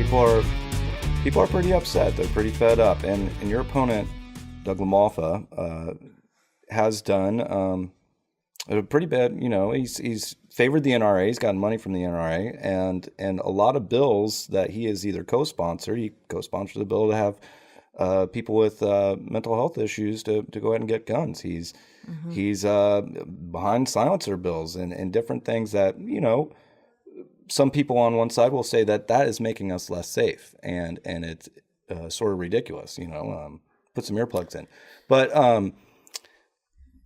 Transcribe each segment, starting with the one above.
people are pretty upset. They're pretty fed up. And your opponent, Doug LaMalfa, has done a pretty bad. He's favored the NRA. He's gotten money from the NRA, and a lot of bills that he has either co-sponsored. He co-sponsored the bill to have people with mental health issues to go ahead and get guns. He's behind silencer bills and different things that some people on one side will say that is making us less safe, and it's sort of ridiculous. Put some earplugs in, but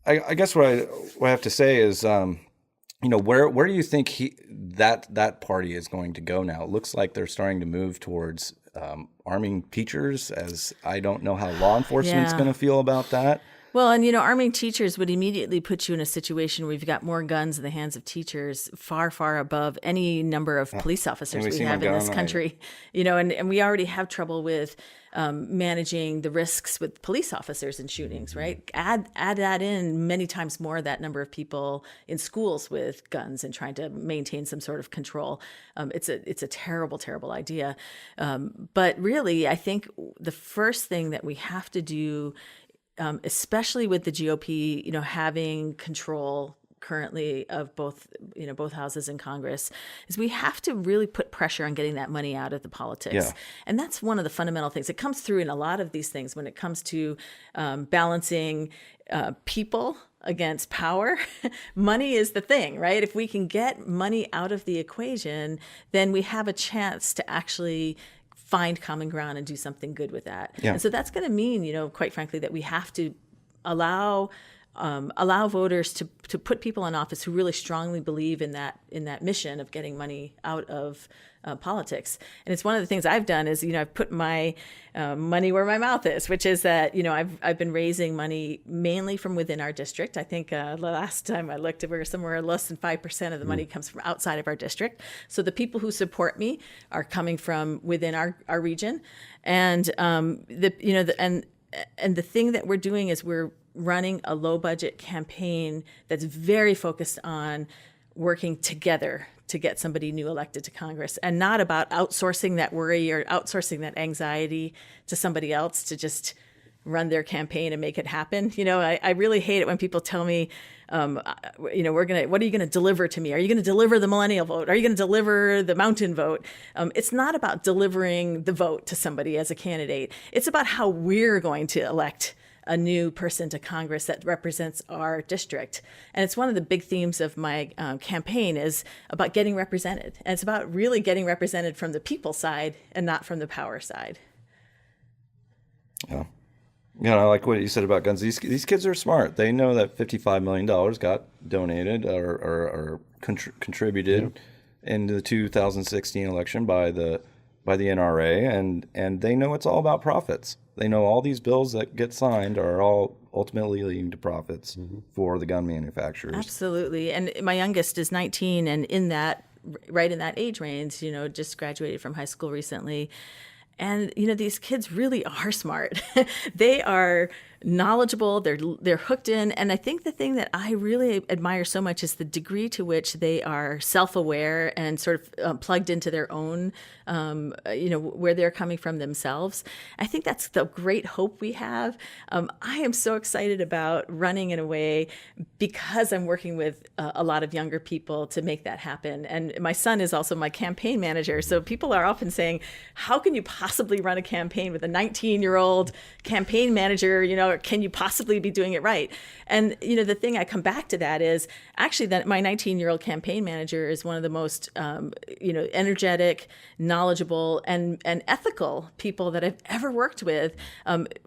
I guess what I have to say is, where do you think that party is going to go now? It looks like they're starting to move towards arming teachers, as I don't know how law enforcement's going to feel about that. Well, and arming teachers would immediately put you in a situation where you've got more guns in the hands of teachers, far, far above any number of police officers we have in this country. And we already have trouble with managing the risks with police officers in shootings, right? Add that in many times more, that number of people in schools with guns and trying to maintain some sort of control. It's a terrible, terrible idea. But really, I think the first thing that we have to do, especially with the GOP, having control currently of both houses in Congress, is we have to really put pressure on getting that money out of the politics. Yeah. And that's one of the fundamental things. It comes through in a lot of these things when it comes to balancing people against power. Money is the thing, right? If we can get money out of the equation, then we have a chance to actually find common ground and do something good with that. Yeah. And so that's going to mean, quite frankly, that we have to allow voters to put people in office who really strongly believe in that mission of getting money out of politics. And it's one of the things I've done is, I've put my money where my mouth is, which is that, I've been raising money mainly from within our district. I think the last time I looked, we were somewhere less than 5% of the money comes from outside of our district. So the people who support me are coming from within our region. And the thing that we're doing is we're running a low budget campaign that's very focused on working together to get somebody new elected to Congress, and not about outsourcing that worry or outsourcing that anxiety to somebody else to just run their campaign and make it happen. I really hate it when people tell me, what are you going to deliver to me? Are you going to deliver the millennial vote? Are you going to deliver the mountain vote? It's not about delivering the vote to somebody as a candidate. It's about how we're going to elect a new person to Congress that represents our district. And it's one of the big themes of my campaign is about getting represented. And it's about really getting represented from the people side and not from the power side. Yeah. I like what you said about guns. These kids are smart. They know that $55 million got donated or contributed in the 2016 election by the NRA, and they know it's all about profits. They know all these bills that get signed are all ultimately leading to profits for the gun manufacturers. Absolutely. And my youngest is 19, and right in that age range, just graduated from high school recently. And, these kids really are smart. They are knowledgeable. They're hooked in. And I think the thing that I really admire so much is the degree to which they are self-aware and sort of plugged into their own, where they're coming from themselves. I think that's the great hope we have. I am so excited about running in a way because I'm working with a lot of younger people to make that happen. And my son is also my campaign manager. So people are often saying, how can you possibly run a campaign with a 19-year-old campaign manager, can you possibly be doing it right? And, the thing I come back to that is actually that my 19-year-old campaign manager is one of the most, energetic, knowledgeable, and ethical people that I've ever worked with.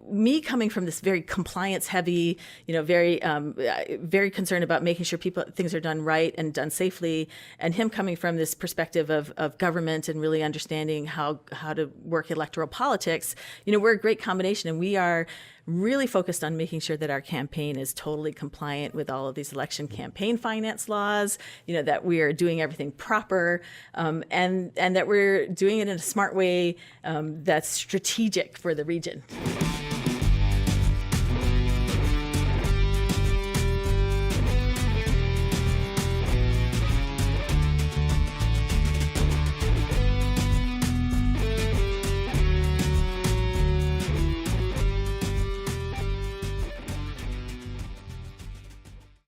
Me coming from this very compliance-heavy, very, very concerned about making sure things are done right and done safely, and him coming from this perspective of government and really understanding how to work electoral politics, we're a great combination, and we are really focused on making sure that our campaign is totally compliant with all of these election campaign finance laws, that we are doing everything proper, and that we're doing it in a smart way that's strategic for the region.